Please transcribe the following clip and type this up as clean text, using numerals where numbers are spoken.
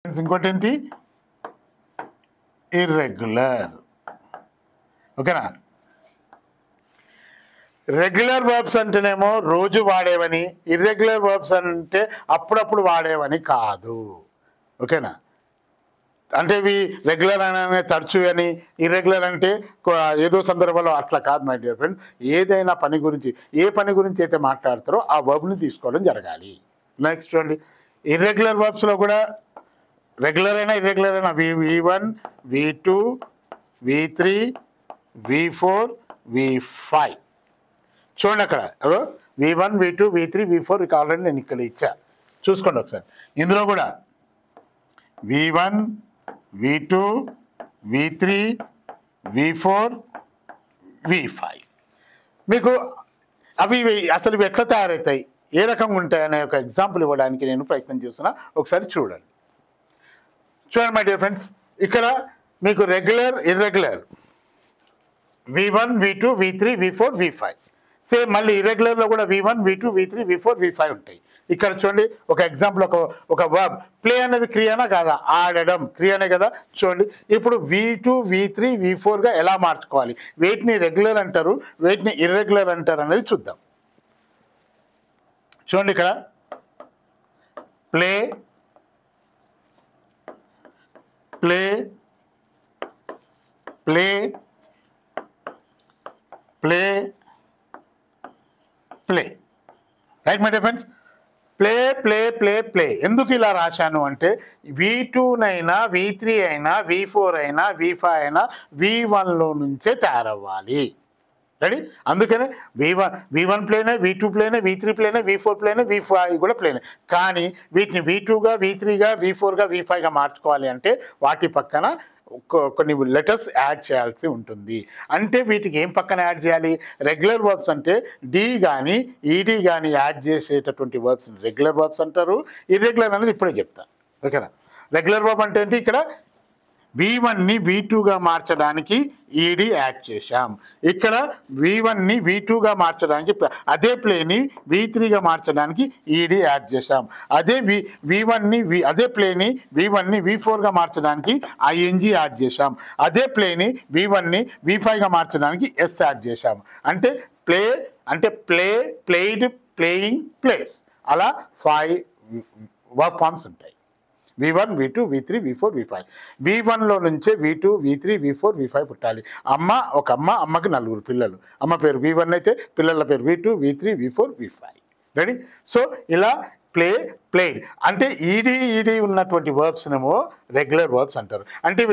ఇంకోటి ఏంటి ఇర్రెగ్యులర్. ఓకేనా? రెగ్యులర్ వర్బ్స్ అంటేనేమో రోజు వాడేవని, ఇర్రెగ్యులర్ వర్బ్స్ అంటే అప్పుడప్పుడు వాడేవని కాదు. ఓకేనా? అంటే ఇవి రెగ్యులర్ అనగానే తరచు అని, ఇర్రెగ్యులర్ అంటే ఏదో సందర్భంలో అట్లా కాదు మై డియర్ ఫ్రెండ్స్. ఏదైనా పని గురించి, ఏ పని గురించి అయితే మాట్లాడతారో ఆ వర్బ్ని తీసుకోవడం జరగాలి. నెక్స్ట్ చూడండి, ఇర్రెగ్యులర్ వర్బ్స్లో కూడా రెగ్యులర్ అయినా ఇర్రెగ్యులర్ అయినా V1, V2, V3, V4, V5 చూడండి అక్కడ V1, V2, V3, V4 ఇక ఆల్రెడీ నేను ఇక్కడ ఇచ్చా, చూసుకోండి ఒకసారి. ఇందులో కూడా V1, V2, V3, V4, V5 మీకు అవి అసలు ఇవి ఎట్లా తయారవుతాయి, ఏ రకంగా ఉంటాయనే ఒక ఎగ్జాంపుల్ ఇవ్వడానికి నేను ప్రయత్నం చేస్తున్నా. ఒకసారి చూడండి మై డియర్ ఫ్రెండ్స్. ఇక్కడ మీకు regular, irregular V1, V2, V3, V4, V5. Same మళ్ళీ ఇర్రెగ్యులర్లో కూడా V1, V2, V3, V4, V5 ఉంటాయి. ఇక్కడ చూడండి ఒక ఎగ్జాంపుల్, ఒక వర్బ్ ప్లే అనేది క్రియనా కాదా? ఆడడం క్రియనే కదా. చూడండి ఇప్పుడు V2, V3, V4గా ఎలా మార్చుకోవాలి, వేటిని రెగ్యులర్ అంటారు, వేటిని ఇర్రెగ్యులర్ అంటారు అనేది చూద్దాం. చూడండి ఇక్కడ play, play, play, play, play. Right my dear friends. Play play play play ఎందుకు ఇలా రాశాను అంటే V2నైనా V3 అయినా V4 అయినా V5 అయినా V1లో నుంచే తయారవ్వాలి. రెడీ? అందుకనే V1 ప్లేనే, V2 ప్లేనే, V3 ప్లేనే, V4 ప్లేనే, V5 కూడా ప్లేనే. కానీ వీటిని V2గా, V3గా, V4గా, V5గా మార్చుకోవాలి అంటే వాటి పక్కన కొన్ని లెటర్స్ యాడ్ చేయాల్సి ఉంటుంది. అంటే వీటికి ఏం పక్కన యాడ్ చేయాలి? రెగ్యులర్ వర్బ్స్ అంటే డి కానీ ఈడి కానీ యాడ్ చేసేటటువంటి వర్బ్స్ రెగ్యులర్ వర్బ్స్ అంటారు. ఇర్రెగ్యులర్ అనేది ఇప్పుడే చెప్తాను. ఓకేనా? రెగ్యులర్ వర్బ్ అంటే ఏంటి? ఇక్కడ V1ని V2గా మార్చడానికి ఈడి యాడ్ చేశాం. ఇక్కడ V1ని V2గా మార్చడానికి అదే ప్లేని V3గా మార్చడానికి ఈడి యాడ్ చేశాం. అదే అదే ప్లేని V1ని V4గా మార్చడానికి ఐఎన్జి యాడ్ చేశాం. అదే ప్లేని V1ని V5గా మార్చడానికి ఎస్ యాడ్ చేశాం. అంటే ప్లే అంటే ప్లే, ప్లేయిడ్, ప్లేయింగ్, ప్లేస్, అలా 5 వర్బ్ ఫార్మ్స్ ఉంటాయి. V1, V2, V3, V4, V5. V1లో నుంచే V2, V3, V4, V5 పుట్టాలి. ఒక అమ్మకి 4 పిల్లలు. అమ్మ పేరు V1 అయితే పిల్లల పేరు V2, V3, V4, V5. Ready? So ఇలా ప్లే, ప్లేడ్ అంటే ఈడి ఉన్నటువంటి వర్బ్స్నేమో రెగ్యులర్ వర్బ్స్ అంటారు. అంటే